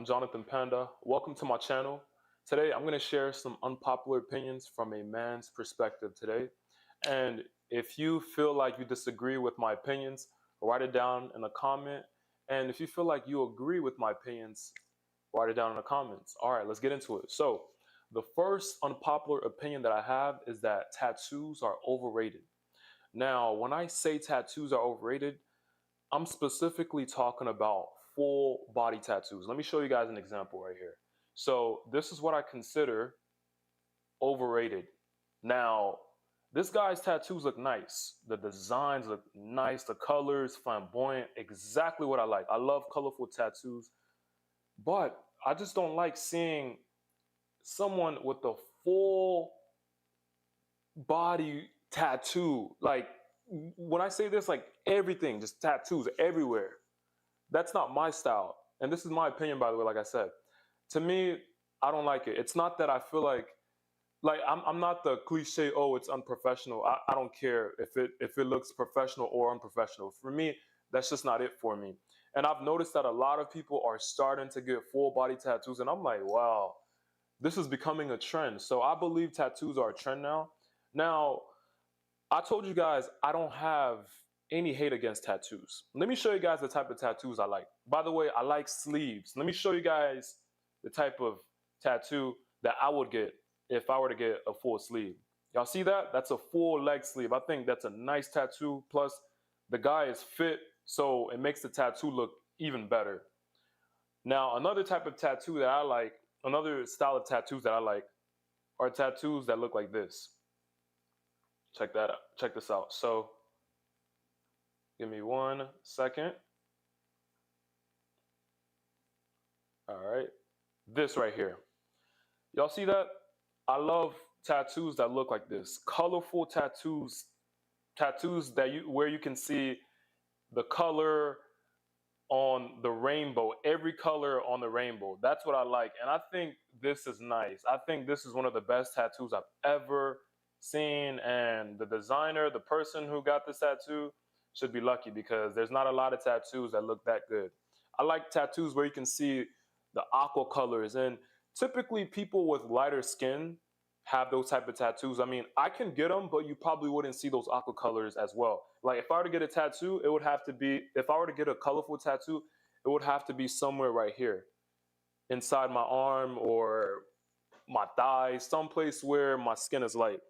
I'm Jonathan Panda. Welcome to my channel. Today, I'm going to share some unpopular opinions from a man's perspective today. And if you feel like you disagree with my opinions, write it down in a comment. And if you feel like you agree with my opinions, write it down in the comments. All right, let's get into it. So, the first unpopular opinion that I have is that tattoos are overrated. Now, when I say tattoos are overrated, I'm specifically talking about full body tattoos. Let me show you guys an example right here. So this is what I consider overrated. Now, this guy's tattoos look nice. The designs look nice. The colors, flamboyant, exactly what I like. I love colorful tattoos, but I just don't like seeing someone with a full body tattoo. Like when I say this, like everything, just tattoos everywhere. That's not my style. And this is my opinion, by the way, like I said. To me, I don't like it. It's not that I feel like I'm not the cliche, oh, it's unprofessional. I don't care if it looks professional or unprofessional. For me, that's just not it for me. And I've noticed that a lot of people are starting to get full body tattoos. And I'm like, wow, this is becoming a trend. So I believe tattoos are a trend now. Now, I told you guys I don't have any hate against tattoos. Let me show you guys the type of tattoos I like. By the way, I like sleeves. Let me show you guys the type of tattoo that I would get if I were to get a full sleeve. Y'all see that? That's a full leg sleeve. I think that's a nice tattoo. Plus, the guy is fit, so it makes the tattoo look even better. Now, another type of tattoo that I like, another style of tattoos that I like, are tattoos that look like this. Check that out. Check this out. So, give me 1 second. All right. This right here. Y'all see that? I love tattoos that look like this. Colorful tattoos. Tattoos that where you can see the color on the rainbow, every color on the rainbow. That's what I like. And I think this is nice. I think this is one of the best tattoos I've ever seen. And the designer, the person who got this tattoo, should be lucky because there's not a lot of tattoos that look that good. I like tattoos where you can see the aqua colors, and typically people with lighter skin have those type of tattoos. I mean, I can get them, but you probably wouldn't see those aqua colors as well. Like if I were to get a tattoo, it would have to be, if I were to get a colorful tattoo, it would have to be somewhere right here, inside my arm or my thigh, someplace where my skin is light.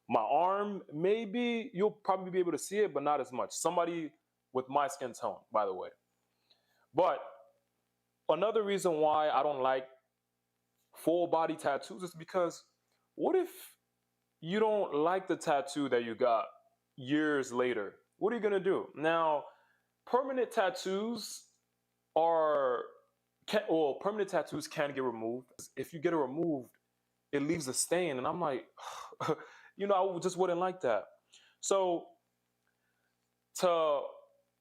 My arm, maybe you'll probably be able to see it, but not as much. Somebody with my skin tone, by the way. But another reason why I don't like full body tattoos is because what if you don't like the tattoo that you got years later? What are you going to do? Now, permanent tattoos permanent tattoos can get removed. If you get it removed, it leaves a stain. And I'm like, I just wouldn't like that. So to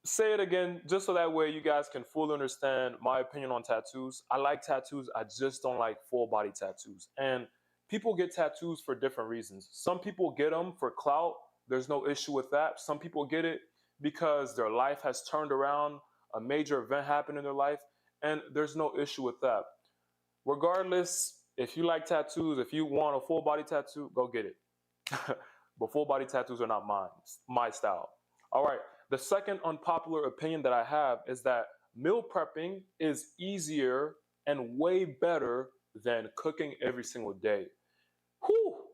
say it again, just so that way you guys can fully understand my opinion on tattoos. I like tattoos. I just don't like full body tattoos. And people get tattoos for different reasons. Some people get them for clout. There's no issue with that. Some people get it because their life has turned around, a major event happened in their life, and there's no issue with that. Regardless, if you like tattoos, if you want a full body tattoo, go get it. But full body tattoos are not my style. All right. The second unpopular opinion that I have is that meal prepping is easier and way better than cooking every single day. Whew!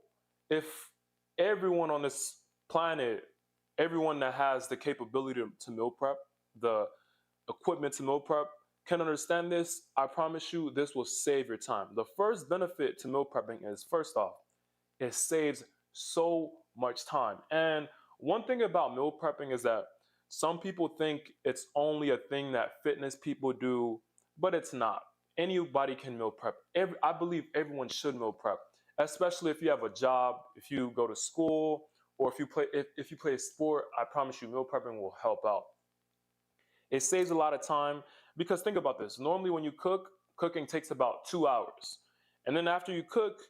If everyone on this planet, everyone that has the capability to meal prep, the equipment to meal prep, can understand this, I promise you this will save your time. The first benefit to meal prepping is, first off, it saves so much time. And one thing about meal prepping is that some people think it's only a thing that fitness people do, but it's not. Anybody can meal prep. I believe everyone should meal prep, especially if you have a job, if you go to school, or if you play a sport. I promise you, meal prepping will help out. It saves a lot of time because think about this. Normally when you cook, cooking takes about 2 hours. And then after you cook,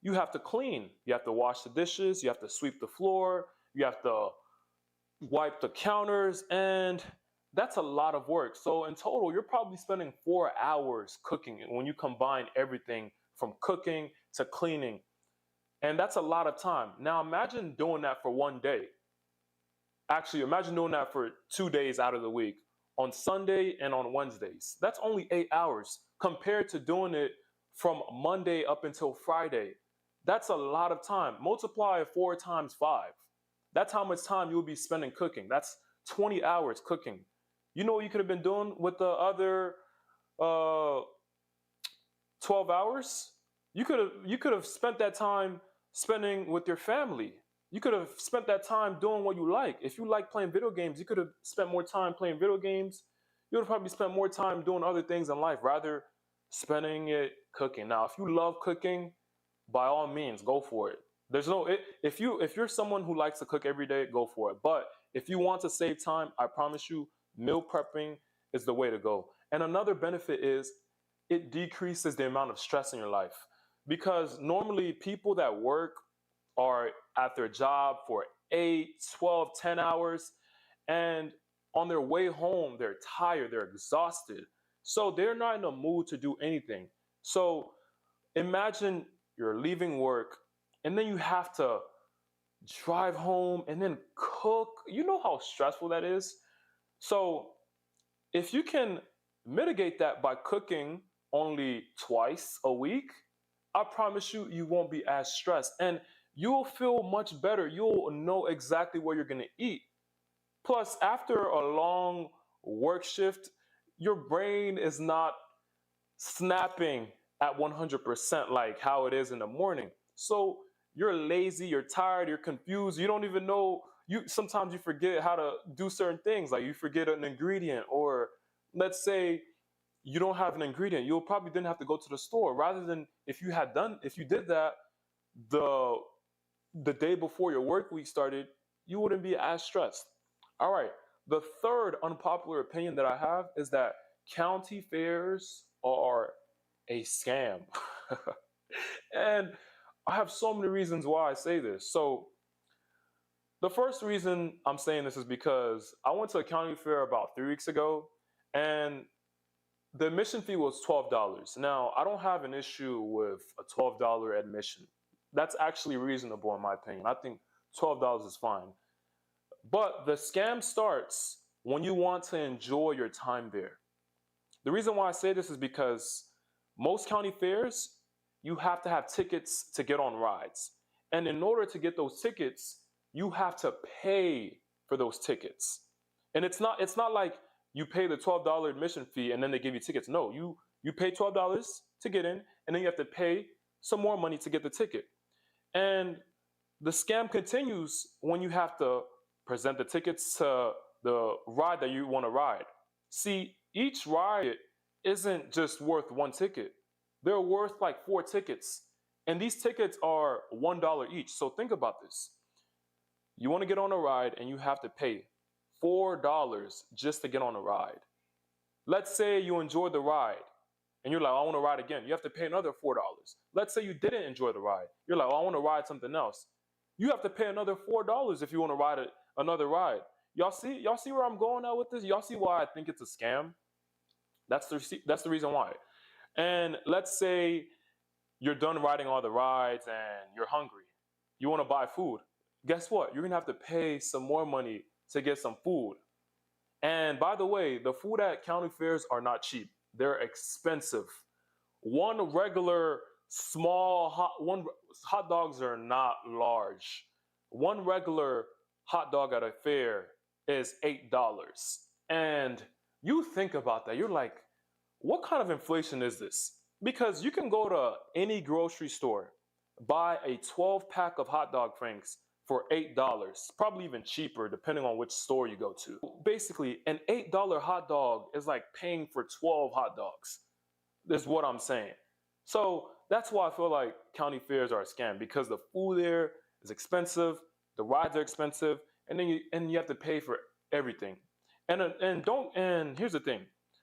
you have to clean. You have to wash the dishes, you have to sweep the floor, you have to wipe the counters, and That's a lot of work. So in total, you're probably spending 4 hours cooking when you combine everything from cooking to cleaning. And that's a lot of time. Now imagine doing that for one day. Actually, imagine doing that for 2 days out of the week, on Sunday and on Wednesdays. That's only 8 hours compared to doing it from Monday up until Friday. That's a lot of time. Multiply 4 times 5. That's how much time you'll be spending cooking. That's 20 hours cooking. You know what you could have been doing with the other uh, 12 hours? You could have spent that time spending with your family. You could have spent that time doing what you like. If you like playing video games, you could have spent more time playing video games. You would have probably spent more time doing other things in life rather spending it cooking. Now, if you love cooking, by all means, go for it. There's no if you're someone who likes to cook every day, go for it. But if you want to save time, I promise you, meal prepping is the way to go. And another benefit is it decreases the amount of stress in your life. Because normally people that work are at their job for 8, 12, 10 hours, and on their way home, they're tired, they're exhausted. So they're not in a mood to do anything. So imagine you're leaving work and then you have to drive home and then cook. You know how stressful that is? So if you can mitigate that by cooking only twice a week, I promise you, you won't be as stressed and you'll feel much better. You'll know exactly what you're going to eat. Plus, after a long work shift, your brain is not snapping at 100% like how it is in the morning. So you're lazy, you're tired, you're confused, you don't even know. Sometimes you forget how to do certain things, like you forget an ingredient, or let's say you don't have an ingredient, you'll probably then have to go to the store. Rather than if you did that the the day before your work week started, you wouldn't be as stressed. All right. The third unpopular opinion that I have is that county fairs are a scam. And I have so many reasons why I say this. So, the first reason I'm saying this is because I went to a county fair about 3 weeks ago, and the admission fee was $12. Now, I don't have an issue with a $12 admission. That's actually reasonable in my opinion. I think $12 is fine. But the scam starts when you want to enjoy your time there. The reason why I say this is because most county fairs, you have to have tickets to get on rides. And in order to get those tickets, you have to pay for those tickets. And it's not like you pay the $12 admission fee and then they give you tickets. No, you pay $12 to get in, and then you have to pay some more money to get the ticket. And the scam continues when you have to present the tickets to the ride that you want to ride. See, each ride isn't just worth one ticket. They're worth like 4 tickets. And these tickets are $1 each. So think about this. You want to get on a ride and you have to pay $4 just to get on a ride. Let's say you enjoyed the ride and you're like, I want to ride again. You have to pay another $4. Let's say you didn't enjoy the ride. You're like, I want to ride something else. You have to pay another $4 if you want to ride another ride. Y'all see where I'm going at with this? Y'all see why I think it's a scam? That's the reason why. And let's say you're done riding all the rides and you're hungry. You want to buy food. Guess what? You're going to have to pay some more money to get some food. And by the way, the food at county fairs are not cheap. They're expensive. One hot dogs are not large. One regular hot dog at a fair is $8. And you think about that, you're like, what kind of inflation is this? Because you can go to any grocery store, buy a 12-pack of hot dog franks for $8, probably even cheaper depending on which store you go to. Basically, an $8 hot dog is like paying for 12 hot dogs, is what I'm saying. So that's why I feel like county fairs are a scam, because the food there is expensive, the rides are expensive, and then you have to pay for everything. And here's the thing.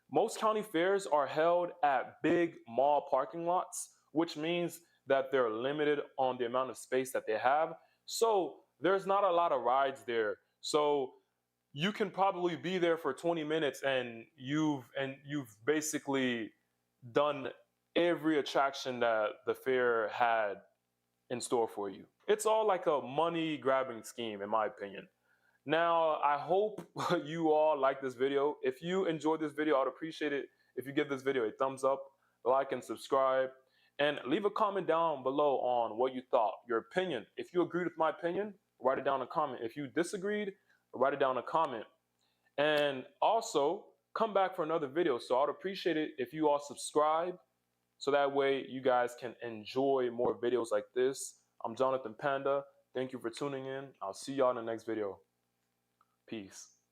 Most county fairs are held at big mall parking lots, which means that they're limited on the amount of space that they have. So there's not a lot of rides there. So you can probably be there for 20 minutes and you've basically done every attraction that the fair had in store for you. It's all like a money grabbing scheme, in my opinion. Now, I hope you all like this video. If you enjoyed this video, I'd appreciate it if you give this video a thumbs up, like, and subscribe. And leave a comment down below on what you thought, your opinion. If you agreed with my opinion, write it down in a comment. If you disagreed, write it down in a comment. And also, come back for another video. So I'd appreciate it if you all subscribe, so that way you guys can enjoy more videos like this. I'm Jonathan Panda. Thank you for tuning in. I'll see y'all in the next video. Peace.